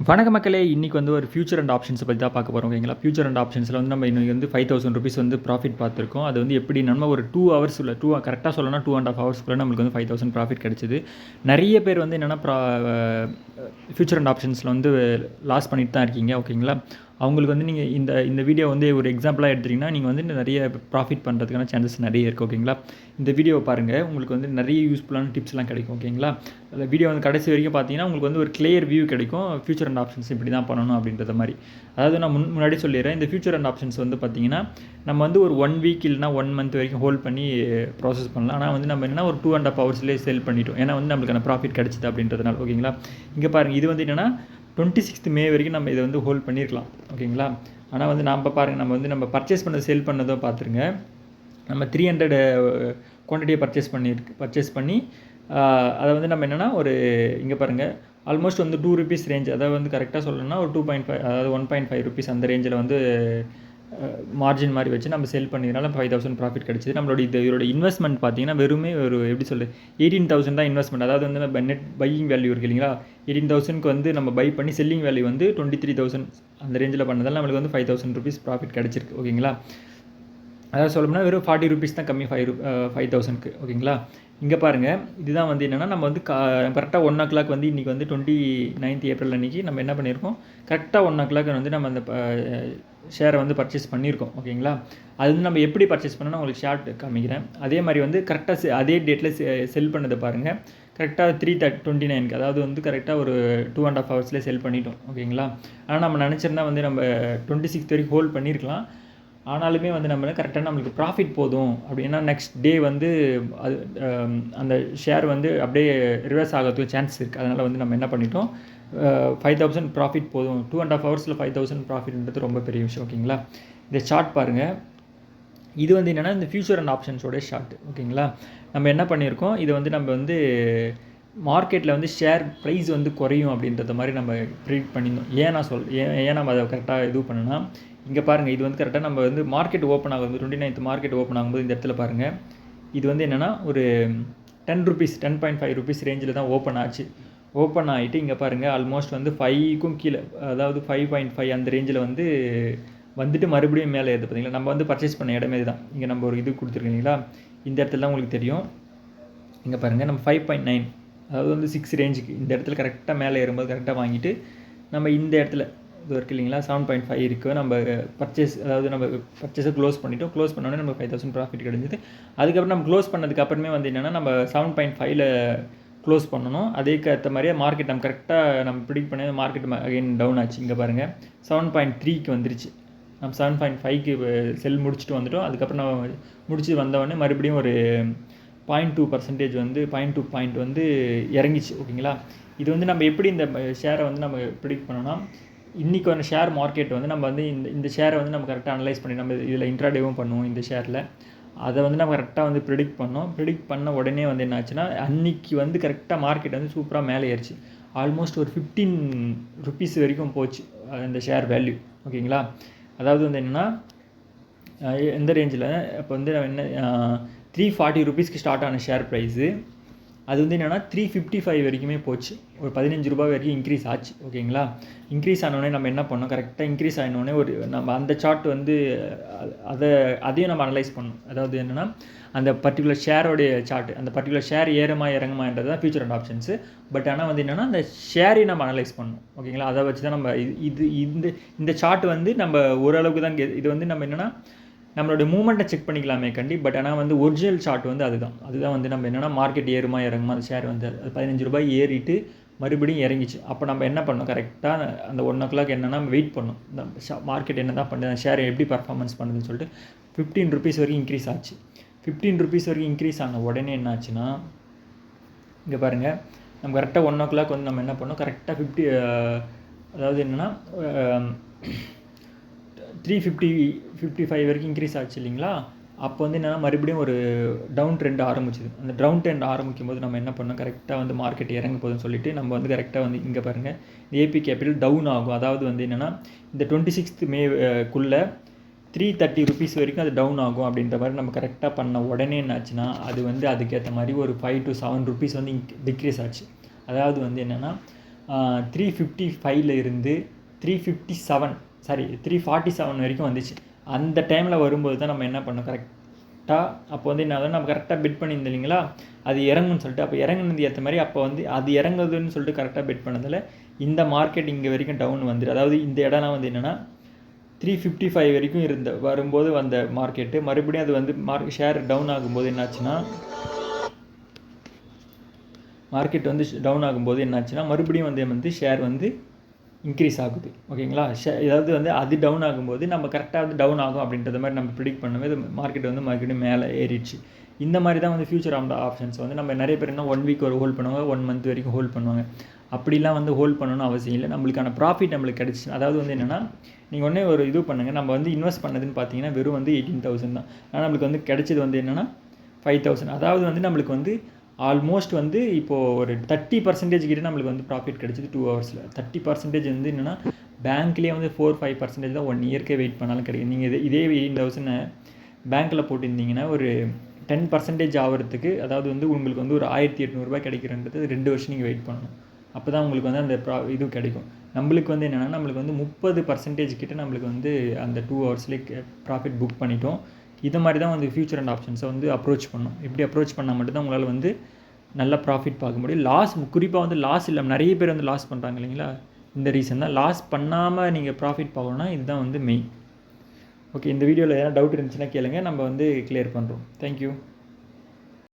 வணக்க மக்களே, இன்றைக்கி வந்து ஒரு ஃபியூச்சர் அண்ட் ஆப்ஷன்ஸை பற்றி தான் பார்க்க போகிறோம். ஓகேங்களா? ஃபியூச்சர் அண்ட் ஆப்ஷன்ஸில் வந்து நம்ம இன்றைக்கி வந்து 5000 ருபீஸ் வந்து ப்ராஃபிட் பார்த்துருக்கோம். அது வந்து எப்படி நம்ம ஒரு 2 ஹவர்ஸ் உள்ள கரெக்டாக சொல்லணும்னா 2.5 ஹவர்ஸ்க்குள்ளே நம்மளுக்கு வந்து 5000 ப்ராஃபிட் கிடச்சிது. நிறைய பேர் வந்து என்னென்னா ஃபியூச்சர் அண்ட் ஆப்ஷன்ஸில் வந்து லாஸ் பண்ணிட்டு தான் இருக்கீங்க. ஓகேங்களா? அவங்களுக்கு வந்து நீங்கள் இந்த வீடியோ வந்து ஒரு எக்ஸாம்பிளாக எடுத்துட்டிங்கன்னா நீங்கள் வந்து நிறைய ப்ராஃபிட் பண்ணுறதுக்கான சான்சஸ் நிறைய இருக்குது. ஓகேங்களா? இந்த வீடியோவை பாருங்கள், உங்களுக்கு வந்து நிறைய யூஸ்ஃபுல்லான டிப்ஸ்லாம் கிடைக்கும். ஓகேங்களா? அந்த வீடியோ வந்து கடைசி வரைக்கும் பார்த்தீங்கன்னா உங்களுக்கு வந்து ஒரு கிளியர் வியூ கிடைக்கும். ஃபியூச்சர் அண்ட் ஆப்ஷன்ஸ் இப்படி தான் பண்ணணும் அப்படின்றத மாதிரி. அதாவது நான் முன்னாடி சொல்லிடுறேன், இந்த ஃபியூச்சர் அண்ட் ஆப்ஷன்ஸ் வந்து பார்த்தீங்கன்னா நம்ம வந்து ஒரு 1 வீக் இல்லைனா 1 மந்த் வரைக்கும் ஹோல்ட் பண்ணி ப்ராசஸ் பண்ணலாம். ஆனால் வந்து நம்ம என்ன ஒரு 2.5 ஹவர்ஸ்லேயே செல் பண்ணிட்டோம். ஏன்னா வந்து நம்மளுக்கான ப்ராஃபிட் கிடச்சிது அப்படின்றதுனால. ஓகேங்களா? இங்கே பாருங்கள், இது வந்து என்னென்னா 26th மே வரைக்கும் நம்ம இதை வந்து ஹோல்ட் பண்ணியிருக்கலாம். ஓகேங்களா? ஆனால் வந்து நம்ம நம்ம பர்ச்சேஸ் பண்ணது செல் பண்ணதோ பார்த்துருங்க. நம்ம 300 குவான்டிட்டியை பர்ச்சேஸ் பண்ணி அதை வந்து நம்ம என்னென்னா ஒரு இங்கே பாருங்கள், ஆல்மோஸ்ட் வந்து 2 ருபீஸ் ரேஞ்ச், அதாவது வந்து கரெக்டாக சொல்லணும்னா ஒரு 2.5 அதாவது 1.5 ருபீஸ் அந்த ரேஞ்சில் வந்து மார்ஜின் மாதிரி வச்சு நம்ம செல் பண்ணினால 5000 ப்ராஃபிட் கிடச்சிது. நம்மளோட இதோட இன்வெஸ்ட்மெண்ட் பார்த்தீங்கன்னா வெறுமே ஒரு எப்படி சொல்லுது 18,000 தான் இன்வெஸ்ட்மெண்ட். அதாவது வந்து நம்ம நெட் பையிங் வேல்யூ இருக்குது இல்லைங்களா, 18,000க்கு வந்து நம்ம பை பண்ணி செல்லிங் வேல்யூ வந்து 23,000 அந்த ரேஞ்சில் பண்ணதால் நம்மளுக்கு வந்து 5000 ருபீஸ் ப்ராஃபிட் கிடச்சிருக்கு. ஓகேங்களா? அதாவது சொல்லணும்னா வெறும் 40 ருபீஸ் தான் கம்மி 5000க்கு. ஓகேங்களா? இங்கே பாருங்கள், இதுதான் வந்து என்னென்னா நம்ம வந்து கரெக்டாக 1 o'clock வந்து இன்றைக்கி வந்து 29th ஏப்ரல் அன்றைக்கி நம்ம என்ன பண்ணியிருக்கோம், கரெக்டாக 1 o'clock வந்து நம்ம அந்த ஷேரை வந்து பர்ச்சேஸ் பண்ணியிருக்கோம். ஓகேங்களா? அது வந்து நம்ம எப்படி பர்ச்சேஸ் பண்ணணும்னா உங்களுக்கு ஷார்ட் காமிக்கிறேன். அதே மாதிரி வந்து கரெக்டாக அதே டேட்டில் செல் பண்ணதை பாருங்கள். கரெக்டாக 3:29க்கு, அதாவது வந்து கரெக்டாக ஒரு 2.5 ஹவர்ஸ்லேயே செல் பண்ணிட்டோம். ஓகேங்களா? ஆனால் நம்ம நினச்சிருந்தா வந்து நம்ம 26th வரைக்கும் ஹோல்ட் பண்ணியிருக்கலாம். ஆனாலுமே வந்து நம்ம கரெக்டாக நம்மளுக்கு ப்ராஃபிட் போதும் அப்படின்னா நெக்ஸ்ட் டே வந்து அது அந்த ஷேர் வந்து அப்படியே ரிவர்ஸ் ஆகிறதுக்கு சான்ஸ் இருக்குது. அதனால் வந்து நம்ம என்ன பண்ணிட்டோம், 5000 ப்ராஃபிட் போதும், 2.5 ஹவர்ஸில் 5000 ப்ராஃபிட்ன்றது ரொம்ப பெரிய விஷயம். ஓகேங்களா? இந்த சார்ட் பாருங்கள், இது வந்து என்னென்னா இந்த ஃபியூச்சர் அண்ட் ஆப்ஷன்ஸோட ஷார்ட். ஓகேங்களா? நம்ம என்ன பண்ணியிருக்கோம், இது வந்து நம்ம வந்து மார்க்கெட்டில் வந்து ஷேர் ப்ரைஸ் வந்து குறையும் அப்படின்றத மாதிரி நம்ம ப்ரிடிக்ட் பண்ணியிருந்தோம். ஏன் நம்ம அதை கரெக்டாக இது பண்ணோன்னா, இங்கே பாருங்கள், இது வந்து கரெக்டாக நம்ம வந்து மார்க்கெட் ஓப்பன் ஆகும்போது 29th மார்க்கெட் ஓப்பன் ஆகும்போது இந்த இடத்துல பாருங்கள், இது வந்து என்னென்னா ஒரு 10 ருபீஸ் 10.5 ருபீஸ் ரேஞ்சில் தான் ஓப்பன் ஆச்சு. ஓப்பன் ஆகிட்டு இங்கே பாருங்கள் ஆல்மோஸ்ட் வந்து 5க்கும் கீழே, அதாவது 5.5 அந்த ரேஞ்சில் வந்துட்டு மறுபடியும் மேலே ஏறுது. பார்த்தீங்களா? நம்ம வந்து பர்ச்சேஸ் பண்ண இடமே தான். இங்கே நம்ம ஒரு இது கொடுத்துருக்கோம் இல்லைங்களா, இந்த இடத்துல தான் உங்களுக்கு தெரியும். இங்கே பாருங்கள், நம்ம 5.9 அதாவது வந்து 6 ரேஞ்சுக்கு இந்த இடத்துல கரெக்டாக மேலே ஏறும்போது கரெக்டாக வாங்கிட்டு நம்ம இந்த இடத்துல இது இருக்குது இல்லைங்களா 7.5 இருக்குது, நம்ம பர்ச்சேஸை க்ளோஸ் பண்ணிட்டோம். க்ளோஸ் பண்ணோடனே நம்ம 5000 ப்ராஃபிட் கிடச்சிது. அதுக்கப்புறம் நம்ம க்ளோஸ் பண்ணதுக்கு அப்புறமே வந்து என்னென்னா நம்ம 7.5ல் க்ளோஸ் பண்ணணும். அதேக்கேற்ற மாதிரியே மார்க்கெட் நம்ம கரெக்டாக நம்ம ப்ரிடிக்ட் பண்ணி மார்க்கெட் அகைன் டவுன் ஆச்சு. இங்கே பாருங்கள் 7.3க்கு வந்துருச்சு. நம்ம 7.5க்கு செல் முடிச்சுட்டு வந்துட்டோம். அதுக்கப்புறம் நம்ம முடிச்சு வந்தவொடனே மறுபடியும் ஒரு 0.2% வந்து 0.2 பாயிண்ட் வந்து இறங்கிச்சு. ஓகேங்களா? இது வந்து நம்ம எப்படி இந்த ஷேரை வந்து நம்ம ப்ரிடிக்ட் பண்ணோம்னா, இன்றைக்கி வந்து ஷேர் மார்க்கெட் வந்து நம்ம வந்து இந்த ஷேரை வந்து நம்ம கரெக்டாக அனலைஸ் பண்ணி நம்ம இதில் இன்ட்ராடேவும் பண்ணுவோம். இந்த ஷேரில் அதை வந்து நம்ம கரெக்டாக வந்து ப்ரிடிக்ட் பண்ண உடனே வந்து என்ன ஆச்சுன்னா, அன்றைக்கி வந்து கரெக்டாக மார்க்கெட் வந்து சூப்பராக மேலே ஏறிச்சு. ஆல்மோஸ்ட் ஒரு 15 ருபீஸ் வரைக்கும் போச்சு இந்த ஷேர் வேல்யூ. ஓகேங்களா? அதாவது வந்து என்னென்னா எந்த ரேஞ்சில் இப்போ வந்து நம்ம என்ன 340 ருபீஸ்க்கு ஸ்டார்ட் ஆன ஷேர் ப்ரைஸு, அது வந்து என்னென்னா 355 வரைக்குமே போச்சு. ஒரு 15 ரூபாய் வரைக்கும் இன்க்ரீஸ் ஆச்சு. ஓகேங்களா? இன்க்ரீஸ் ஆனோடனே நம்ம என்ன பண்ணோம், கரெக்டாக இன்க்ரீஸ் ஆனோடனே ஒரு நம்ம அந்த சார்ட் வந்து அதையும் நம்ம அனலைஸ் பண்ணணும். அதாவது என்னென்னா அந்த பர்டிகுலர் ஷேரோடைய சார்ட், அந்த பர்டிகுலர் ஷேர் ஏறுமா இறங்குமான்றது தான் ஃபியூச்சர் அண்ட் ஆப்ஷன்ஸு. பட் ஆனால் வந்து என்னென்னா அந்த ஷேரையும் நம்ம அனலைஸ் பண்ணணும். ஓகேங்களா? அதை வச்சு தான் நம்ம இந்த சார்ட் வந்து நம்ம ஓரளவுக்கு தான் இது வந்து நம்ம என்னென்னா நம்மளோட மூமெண்ட்டை செக் பண்ணிக்கலாமே கண்டி. பட் ஆனால் வந்து ஒரிஜினல் சார்ட் வந்து அதுதான் வந்து நம்ம என்னென்னா மார்க்கெட் ஏறுமா இறங்குமா, அந்த ஷேர் வந்து அது 15 ரூபாய் ஏறிட்டு மறுபடியும் இறங்கிச்சு. அப்போ நம்ம என்ன பண்ணோம், கரெக்டாக அந்த 1 o'clock என்னென்னா வெயிட் பண்ணோம், இந்த மார்க்கெட் என்ன தான் பண்ணுது, அந்த ஷேர் எப்படி பர்ஃபார்மன்ஸ் பண்ணுதுன்னு சொல்லிட்டு 15 ருபீஸ் வரைக்கும் இன்க்ரீஸ் ஆச்சு. 15 ருபீஸ் வரைக்கும் இன்க்ரீஸ் ஆன உடனே என்ன ஆச்சுன்னா, இங்கே பாருங்கள், நம்ம கரெக்டாக 1 o'clock வந்து நம்ம என்ன பண்ணோம், கரெக்டாக அதாவது என்னென்னா 355 வரைக்கும் இன்க்ரீஸ் ஆச்சு இல்லைங்களா. அப்போ வந்து என்னென்னா மறுபடியும் ஒரு டவுன் ட்ரெண்ட் ஆரம்பிச்சிது. அந்த டவுன் ட்ரெண்ட் ஆரம்பிக்கும் போது நம்ம என்ன பண்ணோம், கரெக்டாக வந்து மார்க்கெட் இறங்க போகுதுன்னு சொல்லிட்டு நம்ம வந்து கரெக்டாக வந்து இங்கே பாருங்கள் ஏபி கேபிட்டல் டவுன் ஆகும். அதாவது வந்து என்னென்னா இந்த 26th மேக்குள்ளே 330 ருபீஸ் வரைக்கும் அது டவுன் ஆகும் அப்படின்ற மாதிரி நம்ம கரெக்டாக பண்ண உடனே என்னாச்சுன்னா, அது வந்து அதுக்கேற்ற மாதிரி ஒரு 5 to 7 ருபீஸ் வந்து டிக்ரீஸ் ஆச்சு. அதாவது வந்து என்னென்னா 355 இருந்து 357 சாரி 347 வரைக்கும் வந்துச்சு. அந்த டைமில் வரும்போது தான் நம்ம என்ன பண்ணோம் கரெக்டாக, அப்போ வந்து என்ன ஆகுது, நம்ம கரெக்டாக பெட் பண்ணியிருந்தோம் இல்லைங்களா, அது இறங்குன்னு சொல்லிட்டு. அப்போ இறங்குனது ஏற்ற மாதிரி அப்போ வந்து அது இறங்குதுன்னு சொல்லிட்டு கரெக்டாக பெட் பண்ணதில் இந்த மார்க்கெட் இங்கே வரைக்கும் டவுன் வந்துடும். அதாவது இந்த இடம்லாம் வந்து என்னென்னா 355 வரைக்கும் வரும்போது வந்த மார்க்கெட்டு மறுபடியும் அது வந்து ஷேர் டவுன் ஆகும்போது என்னாச்சுன்னா மறுபடியும் வந்து ஷேர் வந்து இன்க்ரீஸ் ஆகுது. ஓகேங்களா, ஏதாவது வந்து அது டவுன் ஆகும்போது நம்ம கரெக்டாக வந்து டவுன் ஆகும் அப்படின்றத மாதிரி நம்ம ப்ரிடிக்ட் பண்ணும்போது மார்க்கெட் வந்து மறுபடியும் மேலே ஏறிடுச்சு. இந்த மாதிரி தான் வந்து ஃபியூச்சர் ஆப்ஷன்ஸ் வந்து நம்ம நிறைய பேர் என்ன 1 வீக் ஒரு ஹோல்ட் பண்ணுவாங்க, 1 மந்த் வரைக்கும் ஹோல்ட் பண்ணுவாங்க. அப்படிலாம் வந்து ஹோல்ட் பண்ணணும்னு அவசியம் இல்லை. நம்மளுக்கான ப்ராஃபிட் நம்மளுக்கு கிடச்சி, அதாவது வந்து என்னென்னா நீங்கள் ஒன்றே ஒரு இது பண்ணுங்கள், நம்ம வந்து இன்வெஸ்ட் பண்ணதுன்னு பார்த்தீங்கன்னா வெறும் வந்து 18,000 தான். ஆனால் நம்மளுக்கு வந்து கிடச்சது வந்து என்னென்னா 5,000. அதாவது வந்து நம்மளுக்கு வந்து ஆல்மோஸ்ட் வந்து இப்போது ஒரு 30% கிட்ட நம்மளுக்கு வந்து ப்ராஃபிட் கிடச்சிது 2 ஹவர்ஸில். 30% வந்து என்னென்னா பேங்க்லேயே வந்து 4-5% தான் 1 இயர்க்கே வெயிட் பண்ணாலும் கிடைக்கும். நீங்கள் இதே 18,000 பேங்க்கில் போட்டிருந்தீங்கன்னா ஒரு 10% ஆகிறதுக்கு, அதாவது வந்து உங்களுக்கு வந்து ஒரு 1,800 ரூபாய் கிடைக்கிறன்றது 2 வருஷம் நீங்கள் வெயிட் பண்ணணும். அப்போ தான் உங்களுக்கு வந்து அந்த இது கிடைக்கும். நம்மளுக்கு வந்து என்னென்னா நம்மளுக்கு வந்து 30% கிட்ட நம்மளுக்கு வந்து அந்த 2 ஹவர்ஸ்லேயே ப்ராஃபிட் புக் பண்ணிட்டோம். இதை மாதிரி தான் வந்து ஃபியூச்சர் அண்ட் ஆப்ஷன்ஸை வந்து அப்ரோச் பண்ணணும். இப்படி அப்ரோச் பண்ணால் மட்டும்தான் உங்களால் வந்து நல்ல ப்ராஃபிட் பார்க்க முடியும். குறிப்பாக வந்து லாஸ் இல்லாமல் நிறைய பேர் வந்து லாஸ் பண்ணுறாங்க இல்லைங்களா, இந்த ரீசன் தான். லாஸ் பண்ணாமல் நீங்கள் ப்ராஃபிட் பார்க்கணுன்னா இதுதான் வந்து மெயின். ஓகே, இந்த வீடியோவில் எதனா டவுட் இருந்துச்சுன்னா கேளுங்க, நம்ம வந்து கிளியர் பண்ணுறோம். தேங்க்யூ.